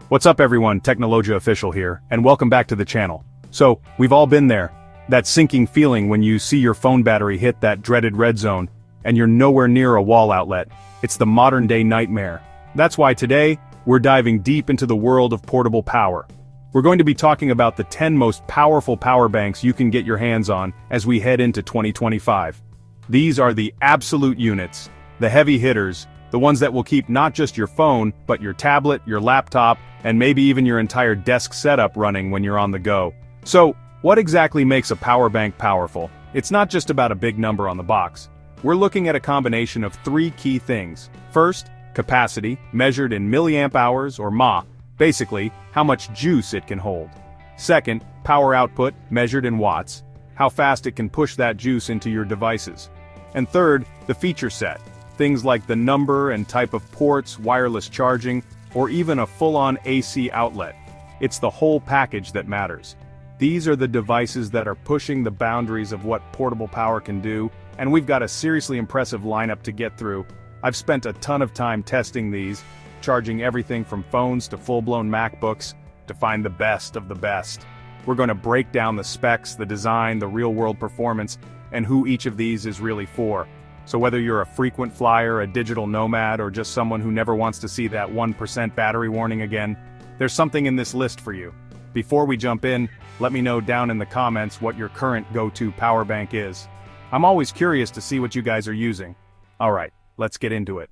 What's up everyone, Technologia Official here, and welcome back to the channel. So, we've all been there. That sinking feeling when you see your phone battery hit that dreaded red zone, and you're nowhere near a wall outlet. It's the modern day nightmare. That's why today, we're diving deep into the world of portable power. We're going to be talking about the 10 most powerful power banks you can get your hands on as we head into 2025. These are the absolute units, the heavy hitters, the ones that will keep not just your phone, but your tablet, your laptop, and maybe even your entire desk setup running when you're on the go. So, what exactly makes a power bank powerful? It's not just about a big number on the box. We're looking at a combination of three key things. First, capacity, measured in milliamp hours or mAh, basically, how much juice it can hold. Second, power output, measured in watts, how fast it can push that juice into your devices. And third, the feature set, things like the number and type of ports, wireless charging, or even a full-on AC outlet. It's the whole package that matters. These are the devices that are pushing the boundaries of what portable power can do, and we've got a seriously impressive lineup to get through. I've spent a ton of time testing these, charging everything from phones to full-blown MacBooks, to find the best of the best. We're going to break down the specs, the design, the real-world performance, and who each of these is really for. So whether you're a frequent flyer, a digital nomad, or just someone who never wants to see that 1% battery warning again, there's something in this list for you. Before we jump in, let me know down in the comments what your current go-to power bank is. I'm always curious to see what you guys are using. Alright, let's get into it.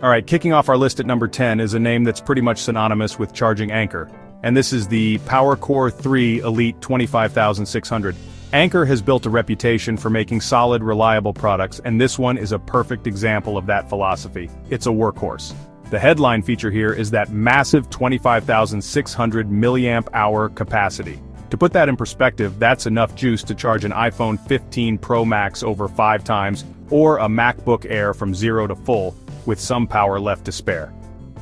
Alright, kicking off our list at number 10 is a name that's pretty much synonymous with charging Anker. And this is the PowerCore 3 Elite 25600. Anker has built a reputation for making solid, reliable products, and this one is a perfect example of that philosophy. It's a workhorse. The headline feature here is that massive 25,600 milliamp hour capacity. To put that in perspective, that's enough juice to charge an iPhone 15 Pro Max over 5 times, or a MacBook Air from 0 to full, with some power left to spare.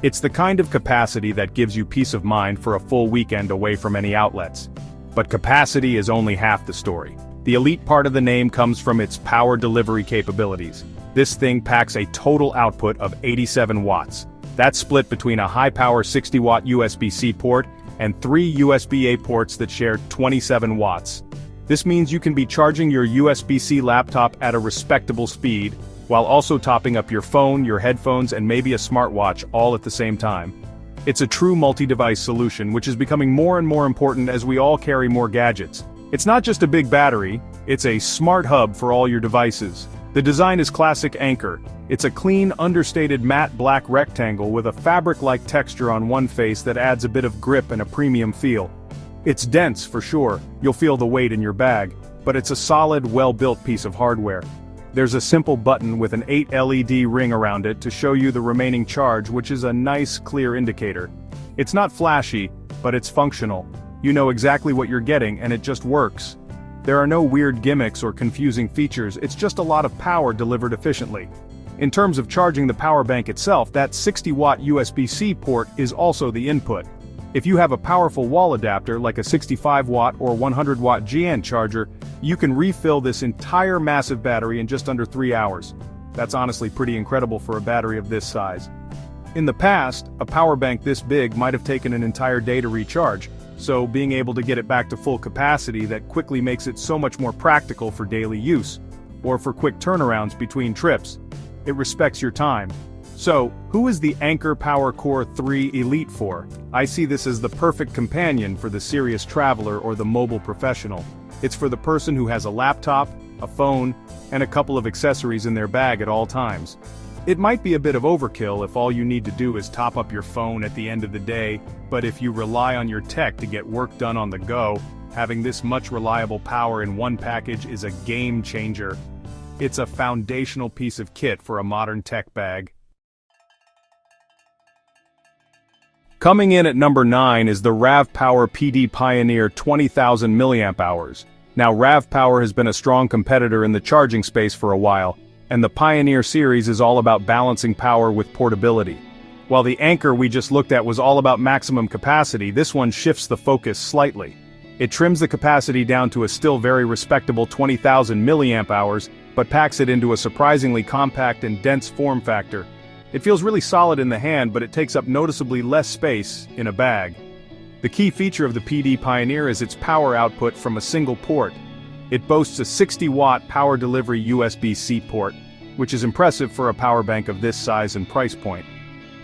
It's the kind of capacity that gives you peace of mind for a full weekend away from any outlets. But capacity is only half the story. The elite part of the name comes from its power delivery capabilities. This thing packs a total output of 87 watts. That's split between a high-power 60-watt USB-C port and 3 USB-A ports that share 27 watts. This means you can be charging your USB-C laptop at a respectable speed, while also topping up your phone, your headphones, and maybe a smartwatch all at the same time. It's a true multi-device solution, which is becoming more and more important as we all carry more gadgets. It's not just a big battery, it's a smart hub for all your devices. The design is classic Anker. It's a clean, understated matte black rectangle with a fabric-like texture on one face that adds a bit of grip and a premium feel. It's dense, for sure, you'll feel the weight in your bag, but it's a solid, well-built piece of hardware. There's a simple button with an 8 LED ring around it to show you the remaining charge, which is a nice, clear indicator. It's not flashy, but it's functional. You know exactly what you're getting and it just works. There are no weird gimmicks or confusing features, it's just a lot of power delivered efficiently. In terms of charging the power bank itself, that 60-watt USB-C port is also the input. If you have a powerful wall adapter like a 65-watt or 100-watt GN charger, you can refill this entire massive battery in just under 3 hours. That's honestly pretty incredible for a battery of this size. In the past, a power bank this big might have taken an entire day to recharge, so being able to get it back to full capacity that quickly makes it so much more practical for daily use, or for quick turnarounds between trips. It respects your time. So, who is the Anker PowerCore 3 Elite for? I see this as the perfect companion for the serious traveler or the mobile professional. It's for the person who has a laptop, a phone, and a couple of accessories in their bag at all times. It might be a bit of overkill if all you need to do is top up your phone at the end of the day, but if you rely on your tech to get work done on the go, having this much reliable power in one package is a game changer. It's a foundational piece of kit for a modern tech bag. Coming in at number 9 is the RAVPower PD Pioneer 20,000 mAh. Now RAVPower has been a strong competitor in the charging space for a while, and the Pioneer series is all about balancing power with portability. While the Anker we just looked at was all about maximum capacity, this one shifts the focus slightly. It trims the capacity down to a still very respectable 20,000 mAh, but packs it into a surprisingly compact and dense form factor. It feels really solid in the hand, but it takes up noticeably less space in a bag. The key feature of the PD Pioneer is its power output from a single port. It boasts a 60-watt power delivery USB-C port, which is impressive for a power bank of this size and price point.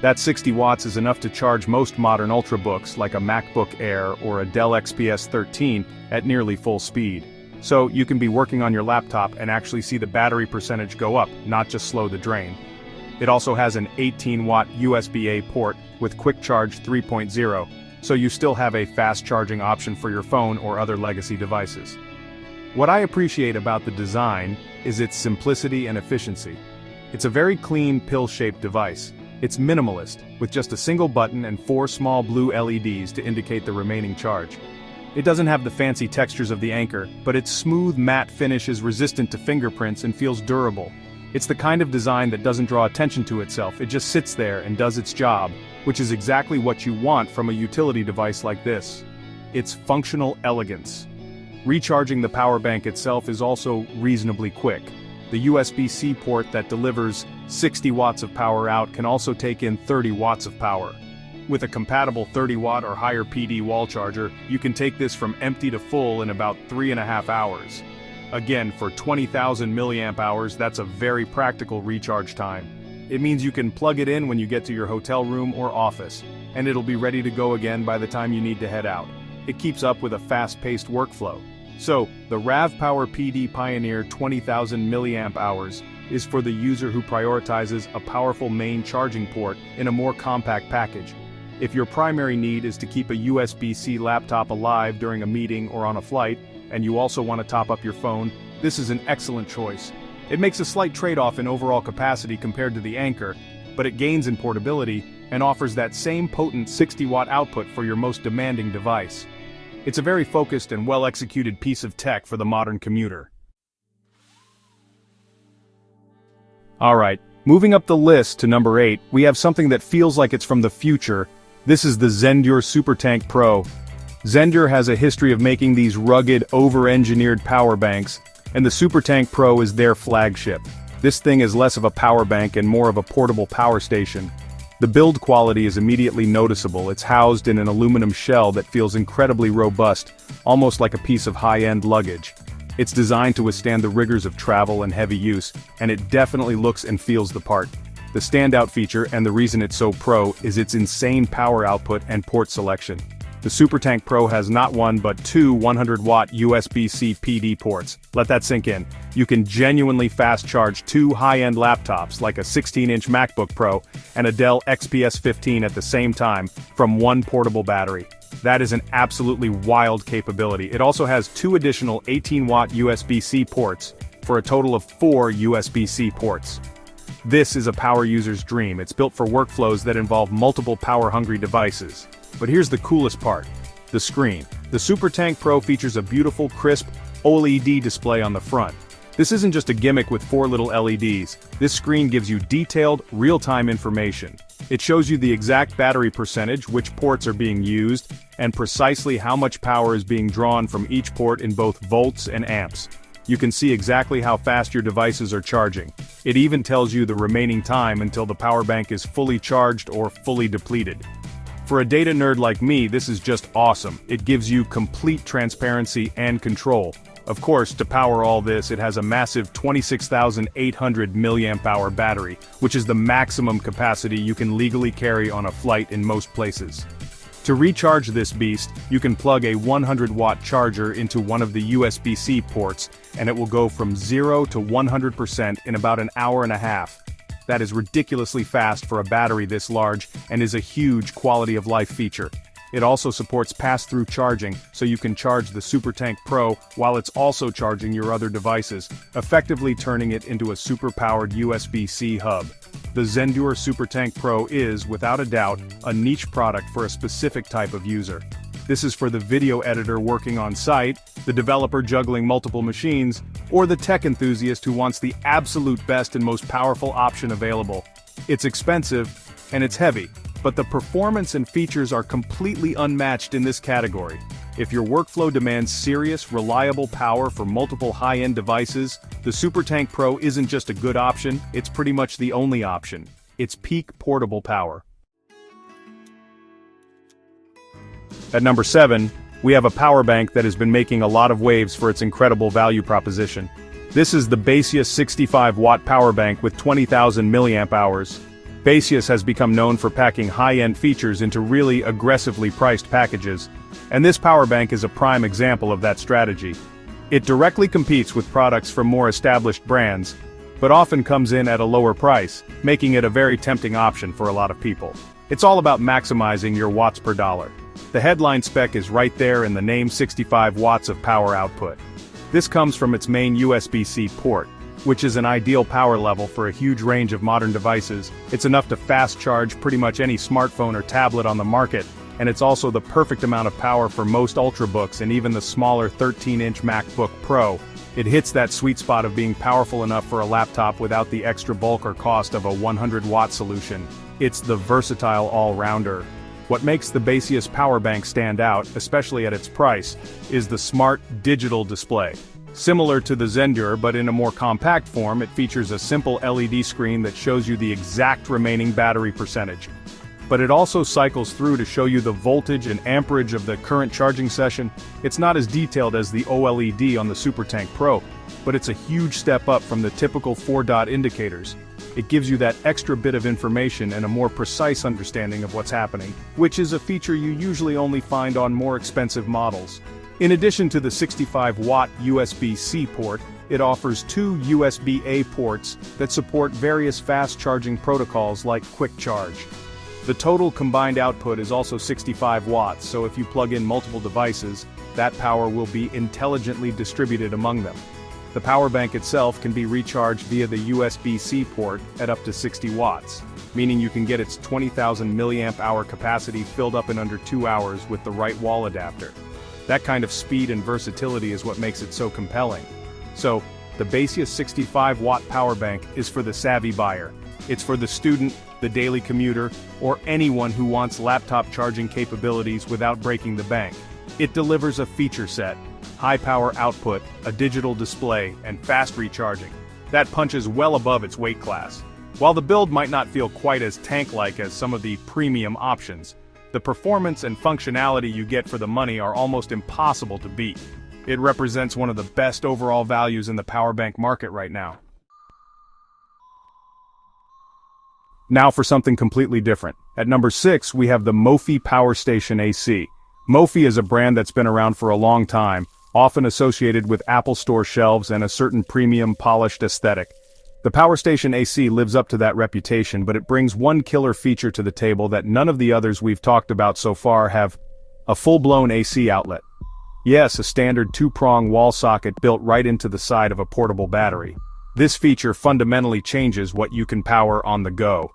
That 60 watts is enough to charge most modern ultrabooks like a MacBook Air or a Dell XPS 13 at nearly full speed. So you can be working on your laptop and actually see the battery percentage go up, not just slow the drain. It also has an 18-watt USB-A port with Quick Charge 3.0, so you still have a fast charging option for your phone or other legacy devices. What I appreciate about the design is its simplicity and efficiency. It's a very clean pill-shaped device. It's minimalist, with just a single button and 4 small blue LEDs to indicate the remaining charge. It doesn't have the fancy textures of the Anker, but its smooth matte finish is resistant to fingerprints and feels durable. It's the kind of design that doesn't draw attention to itself, it just sits there and does its job, which is exactly what you want from a utility device like this. It's functional elegance. Recharging the power bank itself is also reasonably quick. The USB-C port that delivers 60 watts of power out can also take in 30 watts of power. With a compatible 30-watt or higher PD wall charger, you can take this from empty to full in about 3.5 hours. Again, for 20,000 milliamp hours, that's a very practical recharge time. It means you can plug it in when you get to your hotel room or office, and it'll be ready to go again by the time you need to head out. It keeps up with a fast-paced workflow. So, the RAVPower PD Pioneer 20,000 milliamp hours is for the user who prioritizes a powerful main charging port in a more compact package. If your primary need is to keep a USB-C laptop alive during a meeting or on a flight, and you also want to top up your phone, this is an excellent choice. It makes a slight trade-off in overall capacity compared to the Anker, but it gains in portability and offers that same potent 60-watt output for your most demanding device. It's a very focused and well-executed piece of tech for the modern commuter. Alright, moving up the list to number 8, we have something that feels like it's from the future. This is the Zendure SuperTank Pro. Zendure has a history of making these rugged, over-engineered power banks, and the SuperTank Pro is their flagship. This thing is less of a power bank and more of a portable power station. The build quality is immediately noticeable. It's housed in an aluminum shell that feels incredibly robust, almost like a piece of high-end luggage. It's designed to withstand the rigors of travel and heavy use, and it definitely looks and feels the part. The standout feature, and the reason it's so pro, is its insane power output and port selection. The SuperTank Pro has not one but 2 100-watt USB-C PD ports. Let that sink in. You can genuinely fast charge 2 high-end laptops like a 16-inch MacBook Pro and a Dell XPS 15 at the same time from one portable battery. That is an absolutely wild capability. It also has 2 additional 18-watt USB-C ports for a total of 4 USB-C ports. This is a power user's dream. It's built for workflows that involve multiple power-hungry devices. But here's the coolest part: the screen. The SuperTank Pro features a beautiful, crisp OLED display on the front. This isn't just a gimmick with 4 little LEDs. This screen gives you detailed, real-time information. It shows you the exact battery percentage, which ports are being used, and precisely how much power is being drawn from each port in both volts and amps. You can see exactly how fast your devices are charging. It even tells you the remaining time until the power bank is fully charged or fully depleted. For a data nerd like me, this is just awesome. It gives you complete transparency and control. Of course, to power all this, it has a massive 26,800 milliamp hour battery, which is the maximum capacity you can legally carry on a flight in most places. To recharge this beast, you can plug a 100-watt charger into one of the USB-C ports, and it will go from 0 to 100% in about an hour and a half. That is ridiculously fast for a battery this large, and is a huge quality-of-life feature. It also supports pass-through charging, so you can charge the SuperTank Pro while it's also charging your other devices, effectively turning it into a super-powered USB-C hub. The Zendure SuperTank Pro is, without a doubt, a niche product for a specific type of user. This is for the video editor working on site, the developer juggling multiple machines, or the tech enthusiast who wants the absolute best and most powerful option available. It's expensive, and it's heavy, but the performance and features are completely unmatched in this category. If your workflow demands serious, reliable power for multiple high-end devices, the SuperTank Pro isn't just a good option, it's pretty much the only option. its peak portable power. At number 7, we have a power bank that has been making a lot of waves for its incredible value proposition. This is the Baseus 65-watt power bank with 20,000 milliamp hours. Baseus has become known for packing high-end features into really aggressively priced packages, and this power bank is a prime example of that strategy. It directly competes with products from more established brands, but often comes in at a lower price, making it a very tempting option for a lot of people. It's all about maximizing your watts per dollar. The headline spec is right there in the name: 65 watts of power output. This comes from its main USB-C port, which is an ideal power level for a huge range of modern devices. It's enough to fast charge pretty much any smartphone or tablet on the market, and it's also the perfect amount of power for most Ultrabooks and even the smaller 13-inch MacBook Pro. It hits that sweet spot of being powerful enough for a laptop without the extra bulk or cost of a 100-watt solution. It's the versatile all-rounder. What makes the Baseus power bank stand out, especially at its price, is the smart digital display. Similar to the Zendur but in a more compact form, it features a simple LED screen that shows you the exact remaining battery percentage. But it also cycles through to show you the voltage and amperage of the current charging session. It's not as detailed as the OLED on the SuperTank Pro, but it's a huge step up from the typical 4-dot indicators. It gives you that extra bit of information and a more precise understanding of what's happening, which is a feature you usually only find on more expensive models. In addition to the 65-watt USB-C port, it offers 2 USB-A ports that support various fast charging protocols like Quick Charge. The total combined output is also 65 watts, so if you plug in multiple devices, that power will be intelligently distributed among them. The power bank itself can be recharged via the USB-C port at up to 60 watts, meaning you can get its 20,000 milliamp hour capacity filled up in under 2 hours with the right wall adapter. That kind of speed and versatility is what makes it so compelling. So, the Baseus 65-watt power bank is for the savvy buyer. It's for the student, the daily commuter, or anyone who wants laptop charging capabilities without breaking the bank. It delivers a feature set: high power output, a digital display, and fast recharging. That punches well above its weight class. While the build might not feel quite as tank-like as some of the premium options, the performance and functionality you get for the money are almost impossible to beat. It represents one of the best overall values in the power bank market right now. Now for something completely different. At number 6, we have the Mophie Power Station AC. Mophie is a brand that's been around for a long time, often associated with Apple Store shelves and a certain premium polished aesthetic. The Power Station AC lives up to that reputation, but it brings one killer feature to the table that none of the others we've talked about so far have: a full-blown AC outlet. Yes, a standard 2-prong wall socket built right into the side of a portable battery. This feature fundamentally changes what you can power on the go.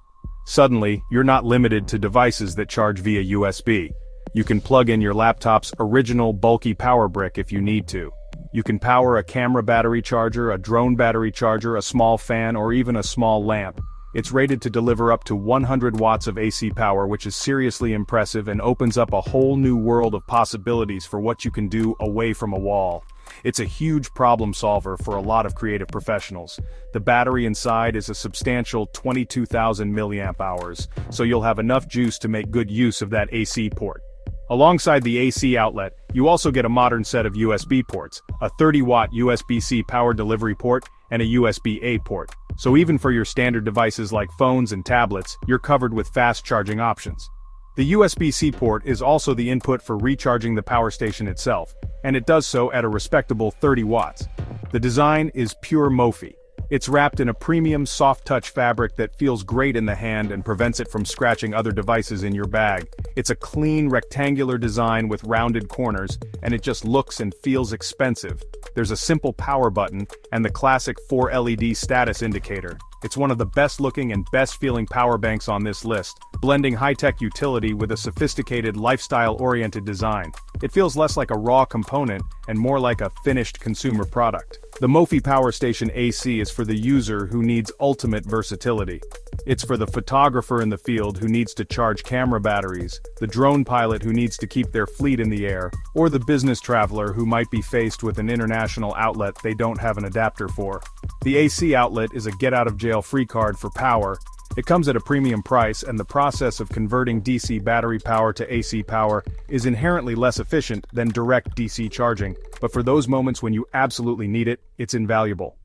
Suddenly, you're not limited to devices that charge via USB. You can plug in your laptop's original bulky power brick if you need to. You can power a camera battery charger, a drone battery charger, a small fan, or even a small lamp. It's rated to deliver up to 100 watts of AC power, which is seriously impressive and opens up a whole new world of possibilities for what you can do away from a wall. It's a huge problem solver for a lot of creative professionals. The battery inside is a substantial 22,000 milliamp hours, so you'll have enough juice to make good use of that AC port. Alongside the AC outlet, you also get a modern set of USB ports, a 30-watt USB-C power delivery port, and a USB-A port. So even for your standard devices like phones and tablets, you're covered with fast charging options. The USB-C port is also the input for recharging the power station itself, and it does so at a respectable 30 watts. The design is pure Mophie. It's wrapped in a premium soft-touch fabric that feels great in the hand and prevents it from scratching other devices in your bag. It's a clean, rectangular design with rounded corners, and it just looks and feels expensive. There's a simple power button, and the classic 4 LED status indicator. It's one of the best-looking and best-feeling power banks on this list, blending high-tech utility with a sophisticated, lifestyle-oriented design. It feels less like a raw component and more like a finished consumer product. The Mophie Power Station AC is for the user who needs ultimate versatility. It's for the photographer in the field who needs to charge camera batteries, the drone pilot who needs to keep their fleet in the air, or the business traveler who might be faced with an international outlet they don't have an adapter for. The AC outlet is a get-out-of-jail-free card for power, It comes at a premium price, and the process of converting DC battery power to AC power is inherently less efficient than direct DC charging, but for those moments when you absolutely need it, it's invaluable.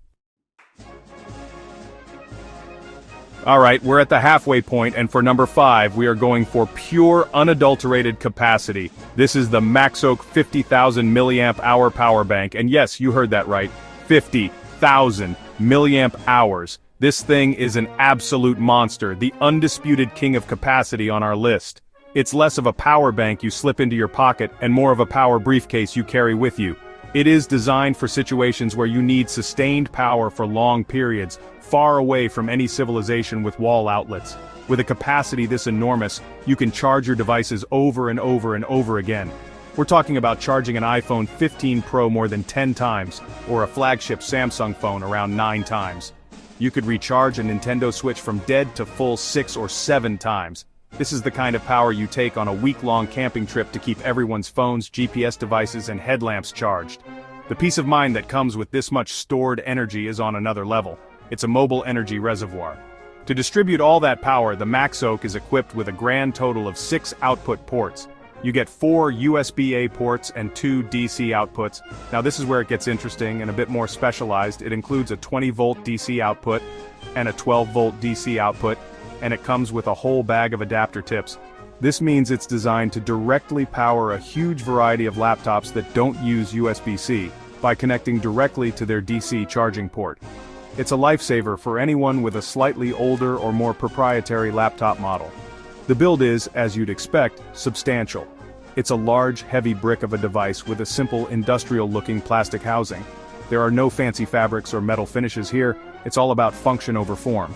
Alright, we're at the halfway point, and for number 5, we are going for pure, unadulterated capacity. This is the Maxoak 50,000 milliamp hour power bank, and yes, you heard that right, 50,000 milliamp hours. This thing is an absolute monster, the undisputed king of capacity on our list. It's less of a power bank you slip into your pocket and more of a power briefcase you carry with you. It is designed for situations where you need sustained power for long periods, far away from any civilization with wall outlets. With a capacity this enormous, you can charge your devices over and over and over again. We're talking about charging an iPhone 15 Pro more than 10 times, or a flagship Samsung phone around 9 times. You could recharge a Nintendo Switch from dead to full 6 or 7 times. This is the kind of power you take on a week-long camping trip to keep everyone's phones, GPS devices, and headlamps charged. The peace of mind that comes with this much stored energy is on another level. It's a mobile energy reservoir. To distribute all that power, the Maxoak is equipped with a grand total of 6 output ports. You get 4 USB-A ports and 2 DC outputs. Now this is where it gets interesting and a bit more specialized. It includes a 20-volt DC output and a 12-volt DC output, and it comes with a whole bag of adapter tips. This means it's designed to directly power a huge variety of laptops that don't use USB-C by connecting directly to their DC charging port. It's a lifesaver for anyone with a slightly older or more proprietary laptop model. The build is, as you'd expect, substantial. It's a large, heavy brick of a device with a simple, industrial-looking plastic housing. There are no fancy fabrics or metal finishes here, it's all about function over form.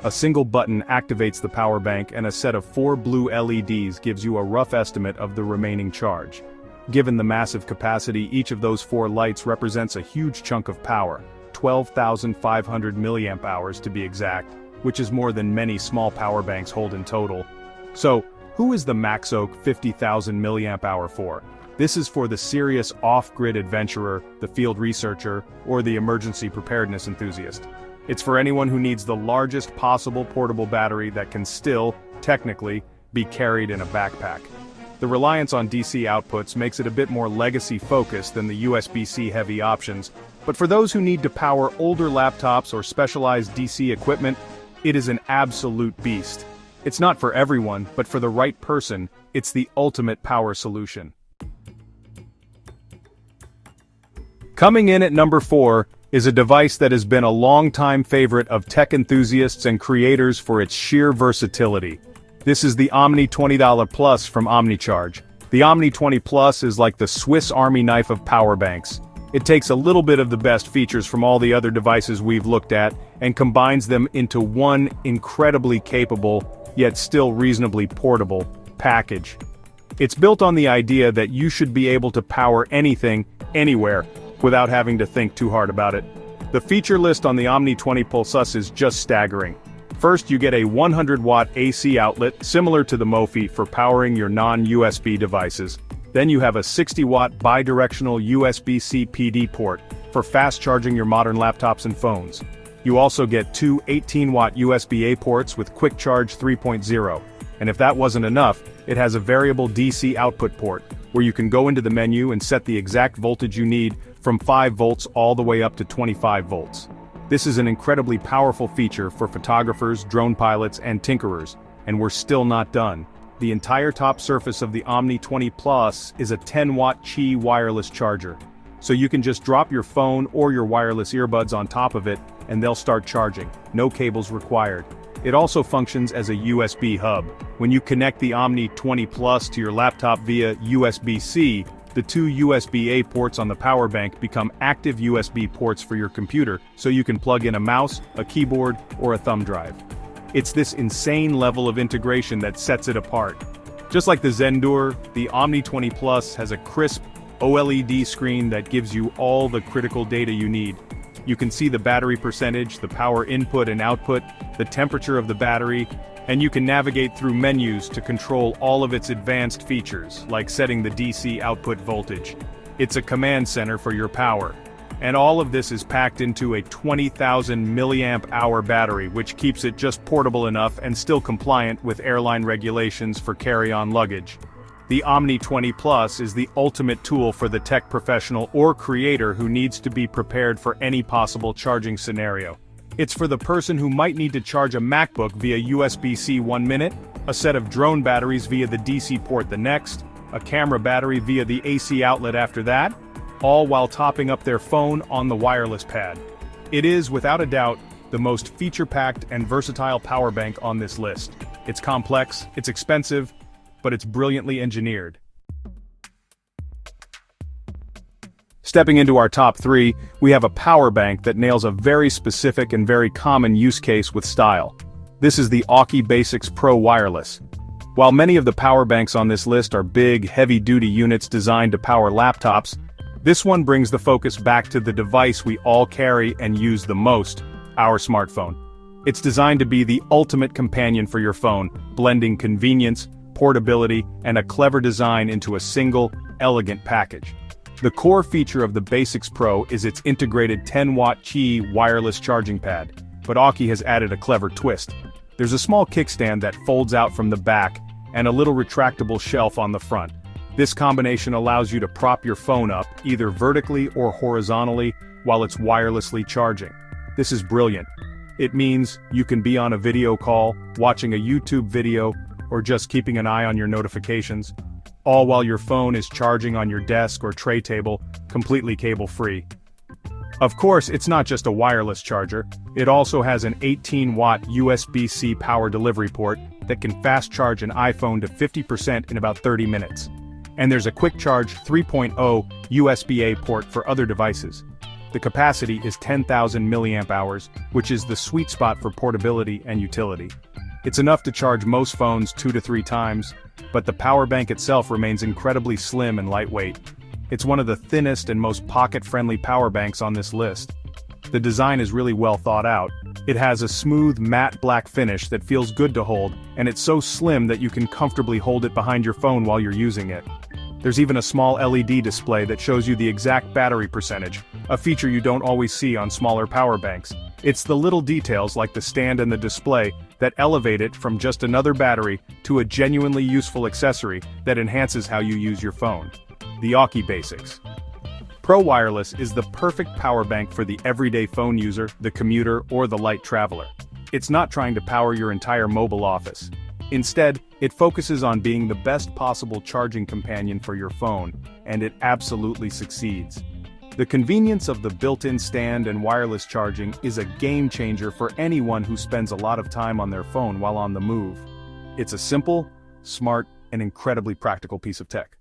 A single button activates the power bank, and a set of 4 blue LEDs gives you a rough estimate of the remaining charge. Given the massive capacity, each of those 4 lights represents a huge chunk of power, 12,500 milliamp hours to be exact, which is more than many small power banks hold in total. So, who is the Maxoak 50,000 milliamp hour for? This is for the serious off-grid adventurer, the field researcher, or the emergency preparedness enthusiast. It's for anyone who needs the largest possible portable battery that can still, technically, be carried in a backpack. The reliance on DC outputs makes it a bit more legacy-focused than the USB-C heavy options, but for those who need to power older laptops or specialized DC equipment, it is an absolute beast. It's not for everyone, but for the right person, it's the ultimate power solution. Coming in at number 4 is a device that has been a long-time favorite of tech enthusiasts and creators for its sheer versatility. This is the Omni $20 Plus from OmniCharge. The Omni 20 Plus is like the Swiss Army knife of power banks. It takes a little bit of the best features from all the other devices we've looked at and combines them into one incredibly capable, yet still reasonably portable, package. It's built on the idea that you should be able to power anything, anywhere, without having to think too hard about it. The feature list on the Omni 20 Plus is just staggering. First, you get a 100-watt AC outlet, similar to the Mophie, for powering your non-USB devices. Then you have a 60-watt bidirectional USB-C PD port, for fast charging your modern laptops and phones. You also get 2 18-watt USB-A ports with Quick Charge 3.0, and if that wasn't enough, it has a variable DC output port, where you can go into the menu and set the exact voltage you need from 5 volts all the way up to 25 volts. This is an incredibly powerful feature for photographers, drone pilots, and tinkerers, and we're still not done. The entire top surface of the Omni 20 Plus is a 10-watt Qi wireless charger, so you can just drop your phone or your wireless earbuds on top of it, and they'll start charging, no cables required. It also functions as a USB hub. When you connect the Omni 20 Plus to your laptop via USB-C, the 2 USB-A ports on the power bank become active USB ports for your computer, so you can plug in a mouse, a keyboard, or a thumb drive. It's this insane level of integration that sets it apart. Just like the Zendur, the Omni 20 Plus has a crisp OLED screen that gives you all the critical data you need. You can see the battery percentage, the power input and output, the temperature of the battery, and you can navigate through menus to control all of its advanced features, like setting the DC output voltage. It's a command center for your power. And all of this is packed into a 20,000 milliamp hour battery, which keeps it just portable enough and still compliant with airline regulations for carry-on luggage. The Omni 20 Plus is the ultimate tool for the tech professional or creator who needs to be prepared for any possible charging scenario. It's for the person who might need to charge a MacBook via USB-C 1 minute, a set of drone batteries via the DC port the next, a camera battery via the AC outlet after that, all while topping up their phone on the wireless pad. It is, without a doubt, the most feature-packed and versatile power bank on this list. It's complex, it's expensive, but it's brilliantly engineered. Stepping into our top 3, we have a power bank that nails a very specific and very common use case with style. This is the Aukey Basics Pro Wireless. While many of the power banks on this list are big, heavy-duty units designed to power laptops, this one brings the focus back to the device we all carry and use the most, our smartphone. It's designed to be the ultimate companion for your phone, blending convenience, portability, and a clever design into a single, elegant package. The core feature of the Basics Pro is its integrated 10-watt Qi wireless charging pad, but Aukey has added a clever twist. There's a small kickstand that folds out from the back, and a little retractable shelf on the front. This combination allows you to prop your phone up, either vertically or horizontally, while it's wirelessly charging. This is brilliant. It means you can be on a video call, watching a YouTube video, or just keeping an eye on your notifications, all while your phone is charging on your desk or tray table, completely cable-free. Of course, it's not just a wireless charger, it also has an 18-watt USB-C power delivery port that can fast charge an iPhone to 50% in about 30 minutes. And there's a quick charge 3.0 USB-A port for other devices. The capacity is 10,000 milliamp hours, which is the sweet spot for portability and utility. It's enough to charge most phones 2 to 3 times, but the power bank itself remains incredibly slim and lightweight. It's one of the thinnest and most pocket-friendly power banks on this list. The design is really well thought out. It has a smooth matte black finish that feels good to hold, and it's so slim that you can comfortably hold it behind your phone while you're using it. There's even a small LED display that shows you the exact battery percentage, a feature you don't always see on smaller power banks. It's the little details like the stand and the display that elevate it from just another battery to a genuinely useful accessory that enhances how you use your phone. The Aukey Basics Pro Wireless is the perfect power bank for the everyday phone user, the commuter, or the light traveler. It's not trying to power your entire mobile office. Instead, it focuses on being the best possible charging companion for your phone, and it absolutely succeeds. The convenience of the built-in stand and wireless charging is a game changer for anyone who spends a lot of time on their phone while on the move. It's a simple, smart, and incredibly practical piece of tech.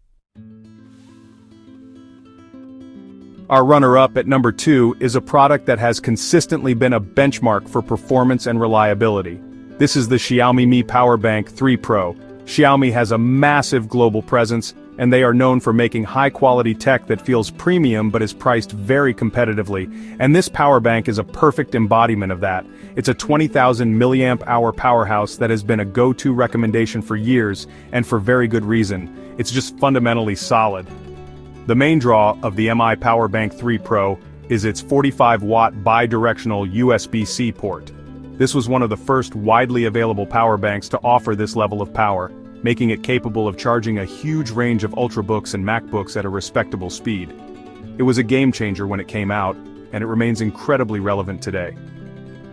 Our runner-up at number 2 is a product that has consistently been a benchmark for performance and reliability. This is the Xiaomi Mi PowerBank 3 Pro. Xiaomi has a massive global presence, and they are known for making high-quality tech that feels premium but is priced very competitively, and this power bank is a perfect embodiment of that. It's a 20,000 milliamp hour powerhouse that has been a go-to recommendation for years, and for very good reason. It's just fundamentally solid. The main draw of the Mi PowerBank 3 Pro is its 45-watt bi-directional USB-C port. This was one of the first widely available power banks to offer this level of power, making it capable of charging a huge range of Ultrabooks and MacBooks at a respectable speed. It was a game changer when it came out, and it remains incredibly relevant today.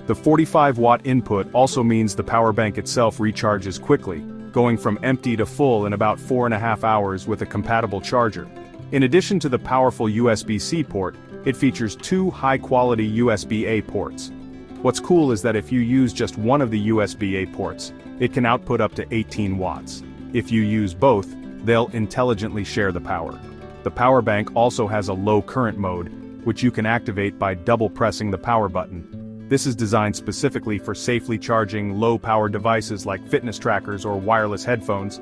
The 45-watt input also means the power bank itself recharges quickly, going from empty to full in about 4.5 hours with a compatible charger. In addition to the powerful USB-C port, it features 2 high-quality USB-A ports. What's cool is that if you use just one of the USB-A ports, it can output up to 18 watts. If you use both, they'll intelligently share the power. The power bank also has a low current mode, which you can activate by double pressing the power button. This is designed specifically for safely charging low-power devices like fitness trackers or wireless headphones,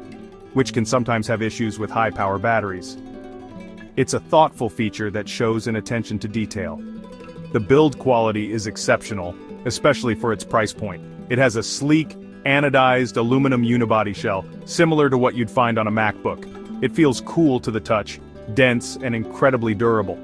which can sometimes have issues with high-power batteries. It's a thoughtful feature that shows an attention to detail. The build quality is exceptional, especially for its price point. It has a sleek, anodized aluminum unibody shell, similar to what you'd find on a MacBook. It feels cool to the touch, dense, and incredibly durable.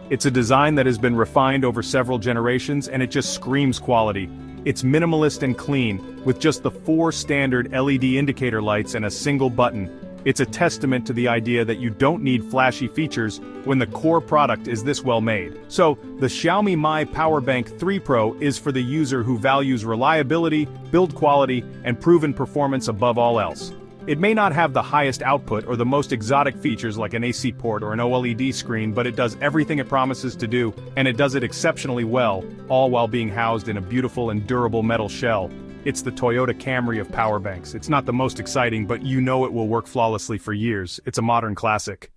It's a design that has been refined over several generations and it just screams quality. It's minimalist and clean, with just the 4 standard LED indicator lights and a single button. It's a testament to the idea that you don't need flashy features when the core product is this well made. So, the Xiaomi Mi PowerBank 3 Pro is for the user who values reliability, build quality, and proven performance above all else. It may not have the highest output or the most exotic features like an AC port or an OLED screen, but it does everything it promises to do, and it does it exceptionally well, all while being housed in a beautiful and durable metal shell. It's the Toyota Camry of powerbanks. It's not the most exciting, but you know it will work flawlessly for years. It's a modern classic.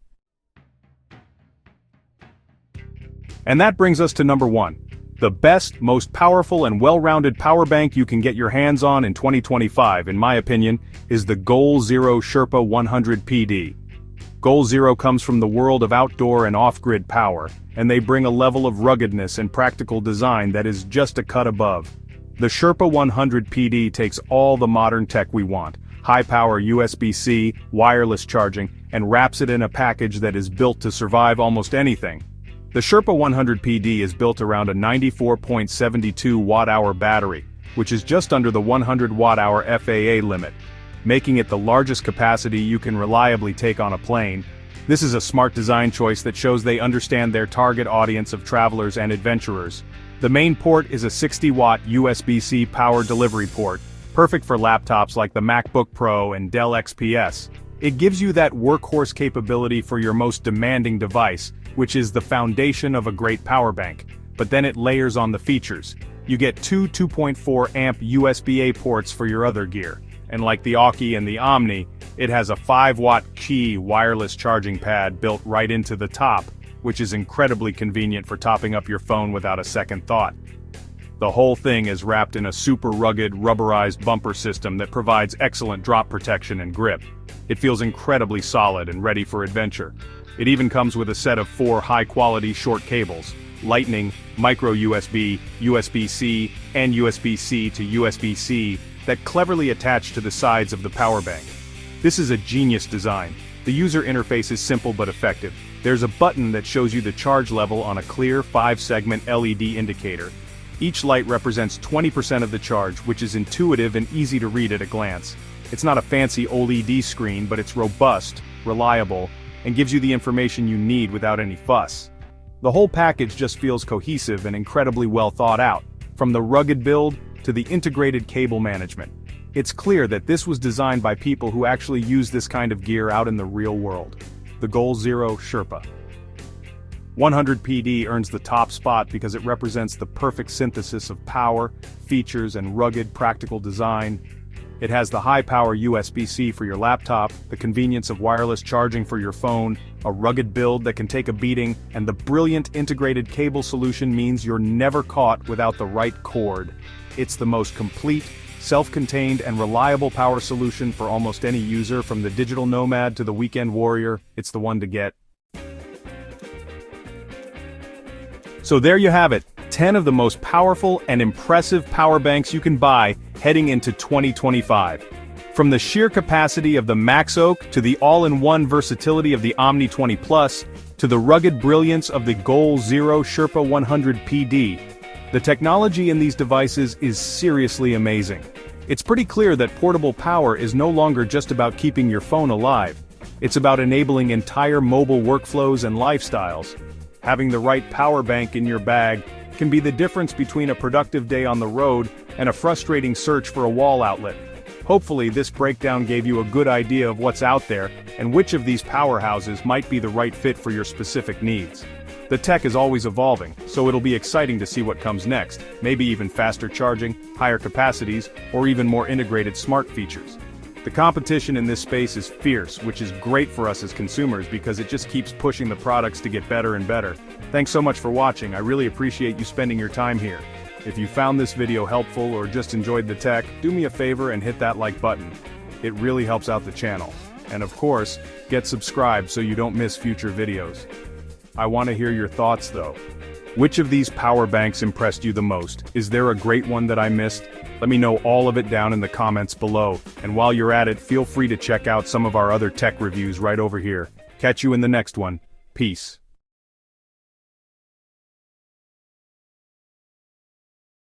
And that brings us to number 1. The best, most powerful and well-rounded power bank you can get your hands on in 2025, in my opinion, is the Goal Zero Sherpa 100 PD. Goal Zero comes from the world of outdoor and off-grid power, and they bring a level of ruggedness and practical design that is just a cut above. The Sherpa 100 PD takes all the modern tech we want, high-power USB-C, wireless charging, and wraps it in a package that is built to survive almost anything. The Sherpa 100 PD is built around a 94.72 watt-hour battery, which is just under the 100 watt-hour FAA limit, making it the largest capacity you can reliably take on a plane. This is a smart design choice that shows they understand their target audience of travelers and adventurers. The main port is a 60-watt USB-C power delivery port, perfect for laptops like the MacBook Pro and Dell XPS. It gives you that workhorse capability for your most demanding device, which is the foundation of a great power bank. But then it layers on the features. You get 2 2.4 amp USB-A ports for your other gear. And like the Aukey and the Omni, it has a 5-watt Qi wireless charging pad built right into the top, which is incredibly convenient for topping up your phone without a second thought. The whole thing is wrapped in a super rugged, rubberized bumper system that provides excellent drop protection and grip. It feels incredibly solid and ready for adventure. It even comes with a set of 4 high-quality short cables: Lightning, Micro USB, USB-C, and USB-C to USB-C that cleverly attach to the sides of the power bank. This is a genius design. The user interface is simple but effective. There's a button that shows you the charge level on a clear 5-segment LED indicator. Each light represents 20% of the charge, which is intuitive and easy to read at a glance. It's not a fancy OLED screen, but it's robust, reliable, and gives you the information you need without any fuss. The whole package just feels cohesive and incredibly well thought out, from the rugged build to the integrated cable management. It's clear that this was designed by people who actually use this kind of gear out in the real world. The Goal Zero Sherpa 100 PD earns the top spot because it represents the perfect synthesis of power, features, and rugged, practical design. It has the high-power USB-C for your laptop, the convenience of wireless charging for your phone, a rugged build that can take a beating, and the brilliant integrated cable solution means you're never caught without the right cord. It's the most complete, self-contained, and reliable power solution for almost any user, from the digital nomad to the weekend warrior. It's the one to get. So there you have it, 10 of the most powerful and impressive power banks you can buy heading into 2025. From the sheer capacity of the Max Oak to the all-in-one versatility of the Omni 20 Plus to the rugged brilliance of the Goal Zero Sherpa 100 PD, the technology in these devices is seriously amazing. It's pretty clear that portable power is no longer just about keeping your phone alive. It's about enabling entire mobile workflows and lifestyles. Having the right power bank in your bag can be the difference between a productive day on the road and a frustrating search for a wall outlet. Hopefully this breakdown gave you a good idea of what's out there and which of these powerhouses might be the right fit for your specific needs. The tech is always evolving, so it'll be exciting to see what comes next, maybe even faster charging, higher capacities, or even more integrated smart features. The competition in this space is fierce, which is great for us as consumers because it just keeps pushing the products to get better and better. Thanks so much for watching. I really appreciate you spending your time here. If you found this video helpful or just enjoyed the tech, do me a favor and hit that like button. It really helps out the channel. And of course, get subscribed so you don't miss future videos. I want to hear your thoughts though. Which of these power banks impressed you the most? Is there a great one that I missed? Let me know all of it down in the comments below. And while you're at it, feel free to check out some of our other tech reviews right over here. Catch you in the next one. Peace.